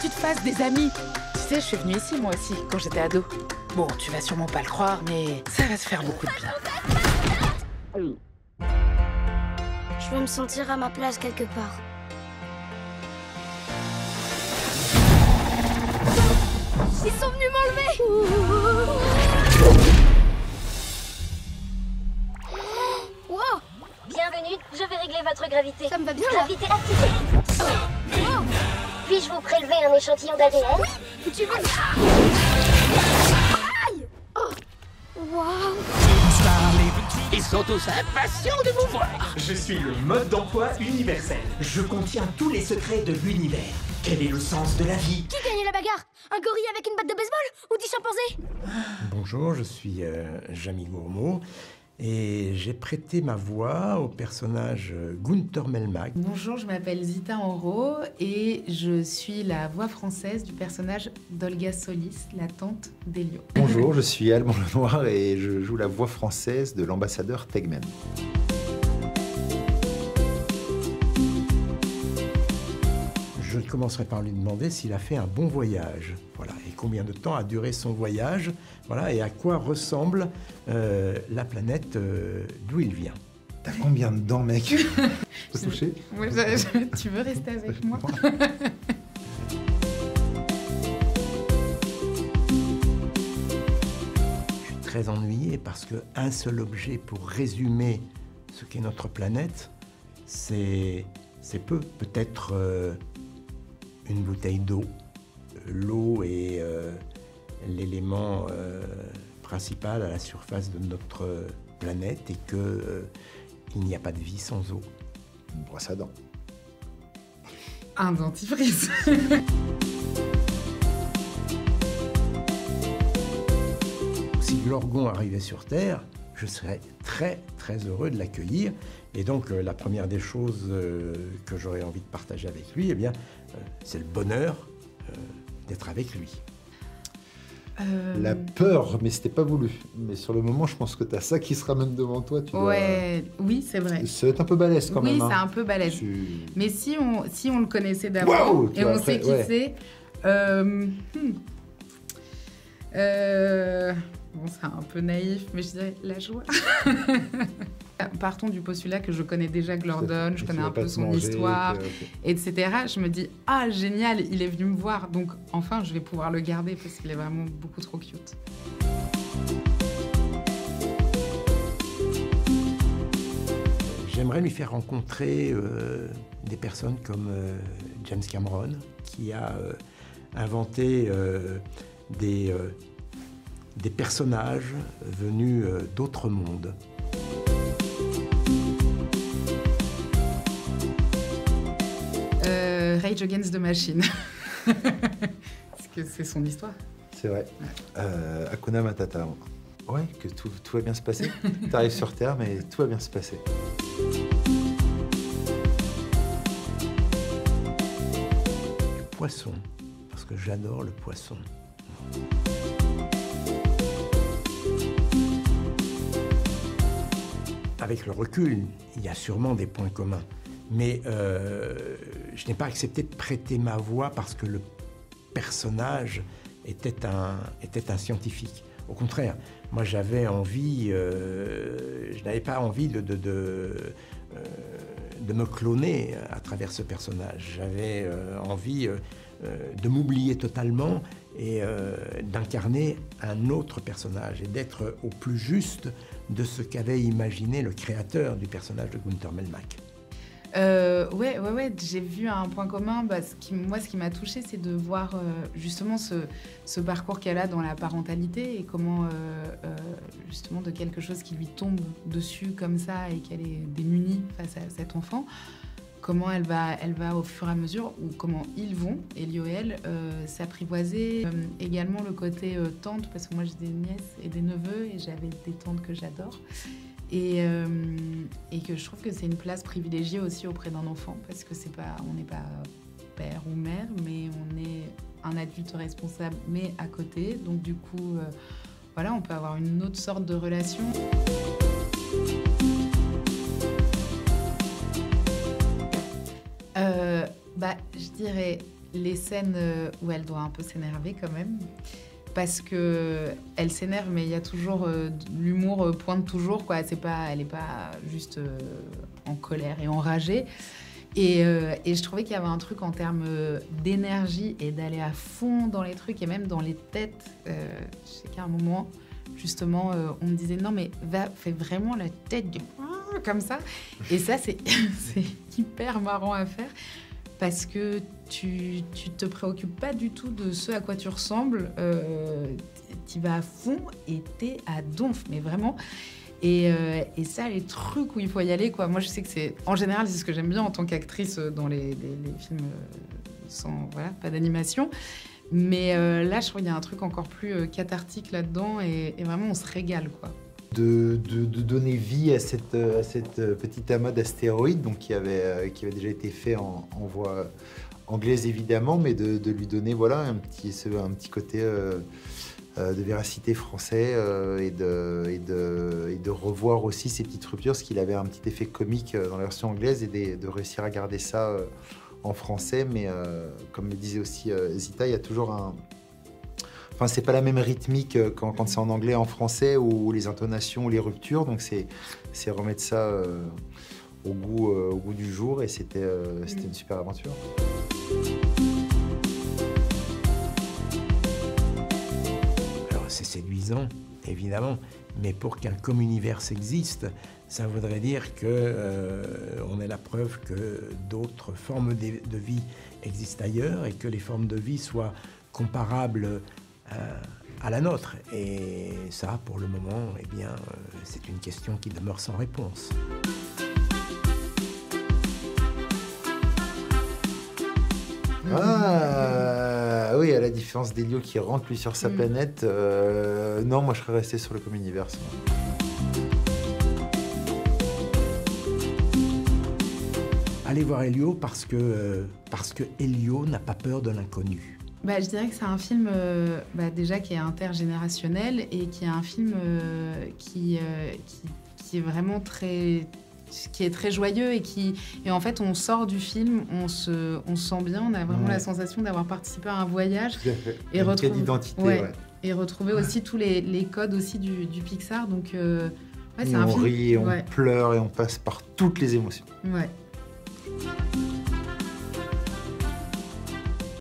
tu te fasses des amis. Tu sais, je suis venue ici moi aussi, quand j'étais ado. Bon, tu vas sûrement pas le croire, mais ça va se faire beaucoup de bien. Je veux me sentir à ma place quelque part. Ils sont venus m'enlever. Wow. Bienvenue, je vais régler votre gravité. Ça me va bien là. Gravité activée. Wow. Puis-je vous prélever un échantillon d'ADN? Oui, tu veux... Aïe. Oh. Wow. Ils sont tous impatients de vous voir. Je suis le mode d'emploi universel. Je contiens tous les secrets de l'univers. Quel est le sens de la vie? Qui gagnait la bagarre? Un gorille avec une batte de baseball ou 10 chimpanzés? Bonjour, je suis Jamy Gourmaud et j'ai prêté ma voix au personnage Gunther Melmac. Bonjour, je m'appelle Zita Enro et je suis la voix française du personnage d'Olga Solis, la tante d'Elio. Bonjour, je suis Alban Lenoir et je joue la voix française de l'ambassadeur Tegmen. Je commencerai par lui demander s'il a fait un bon voyage, voilà, et combien de temps a duré son voyage, voilà, et à quoi ressemble la planète d'où il vient. T'as combien de dents, mec? Je peux toucher? Tu veux rester avec moi? Je suis très ennuyé parce qu'un seul objet pour résumer ce qu'est notre planète, c'est peu, peut-être une bouteille d'eau. L'eau est l'élément principal à la surface de notre planète et qu'il n'y a pas de vie sans eau. Une brosse à dents. Un dentifrice. Si l'Orgon arrivait sur Terre, je serais très très heureux de l'accueillir. Et donc la première des choses que j'aurais envie de partager avec lui, eh bien, c'est le bonheur d'être avec lui. La peur, mais c'était pas voulu. Mais sur le moment, je pense que t'as ça qui se ramène devant toi. Tu Oui, c'est vrai. Ça va être un peu balèze quand même. Oui, c'est un peu balèze. Mais si on le connaissait d'avant Wow, et on sait qui c'est... Bon, c'est un peu naïf, mais je dirais la joie. Partons du postulat que je connais déjà Glordon, je connais un peu son histoire, etc. Je me dis, ah génial, il est venu me voir, donc enfin je vais pouvoir le garder parce qu'il est vraiment beaucoup trop cute. J'aimerais lui faire rencontrer des personnes comme James Cameron, qui a inventé des personnages venus d'autres mondes. Rage Against the Machine. Parce que c'est son histoire. C'est vrai. Hakuna Matata. Ouais, que tout va bien se passer. T'arrives sur Terre, mais tout va bien se passer. Le poisson, parce que j'adore le poisson. Avec le recul, il y a sûrement des points communs. Mais je n'ai pas accepté de prêter ma voix parce que le personnage était un scientifique. Au contraire, moi j'avais envie, je n'avais pas envie de me cloner à travers ce personnage. J'avais envie de m'oublier totalement et d'incarner un autre personnage et d'être au plus juste de ce qu'avait imaginé le créateur du personnage de Gunther Melmac. Ouais, j'ai vu un point commun. Ce qui m'a touchée, c'est de voir justement ce parcours qu'elle a dans la parentalité et comment, justement, de quelque chose qui lui tombe dessus comme ça et qu'elle est démunie face à cet enfant, comment elle va au fur et à mesure, ou comment ils vont, Elio et elle, s'apprivoiser. Également le côté tante, parce que moi j'ai des nièces et des neveux et j'avais des tantes que j'adore. Et que je trouve que c'est une place privilégiée aussi auprès d'un enfant, parce que on n'est pas père ou mère, mais on est un adulte responsable, mais à côté. Donc du coup, voilà, on peut avoir une autre sorte de relation. Je dirais les scènes où elle doit un peu s'énerver quand même. Parce qu'elle s'énerve, mais il y a toujours... l'humour pointe toujours, quoi. Elle n'est pas juste en colère et enragée. Et je trouvais qu'il y avait un truc en termes d'énergie et d'aller à fond dans les trucs et même dans les têtes. Je sais qu'à un moment, justement, on me disait « Non, mais fais vraiment la tête du... » comme ça. Et ça, c'est hyper marrant à faire parce que tu te préoccupes pas du tout de ce à quoi tu ressembles. Tu vas à fond et t'es à donf, mais vraiment... Et ça, les trucs où il faut y aller, quoi. Moi, je sais que c'est... En général, c'est ce que j'aime bien en tant qu'actrice dans les films sans... Voilà, pas d'animation. Mais là, je trouve qu'il y a un truc encore plus cathartique là-dedans. Et vraiment, on se régale, quoi. De donner vie à cette petite amas d'astéroïdes, donc qui avait déjà été fait en voix anglaise, évidemment, mais de lui donner voilà, un petit côté... de véracité français et de revoir aussi ces petites ruptures, parce qu'il avait un petit effet comique dans la version anglaise et de réussir à garder ça en français. Mais comme le disait aussi Zita, il y a toujours un... Enfin, c'est pas la même rythmique quand c'est en anglais et en français, ou les intonations, ou les ruptures. Donc c'est remettre ça au goût du jour, et c'était une super aventure. C'est séduisant, évidemment, mais pour qu'un communivers existe, ça voudrait dire qu'on ait la preuve que d'autres formes de vie existent ailleurs et que les formes de vie soient comparables à la nôtre. Et ça, pour le moment, eh bien, c'est une question qui demeure sans réponse. Ah oui, à la différence d'Elio qui rentre lui sur sa planète, non, moi je serais resté sur le communivers. Allez voir Elio parce que Elio n'a pas peur de l'inconnu. Bah, je dirais que c'est un film déjà qui est intergénérationnel et qui est un film qui est vraiment qui est très joyeux et en fait on sort du film, on se sent bien, on a vraiment la sensation d'avoir participé à un voyage et retrouver d'identité, et retrouver aussi tous les codes aussi du Pixar. Donc c'est et un on film, rit et on pleure et on passe par toutes les émotions. Ouais.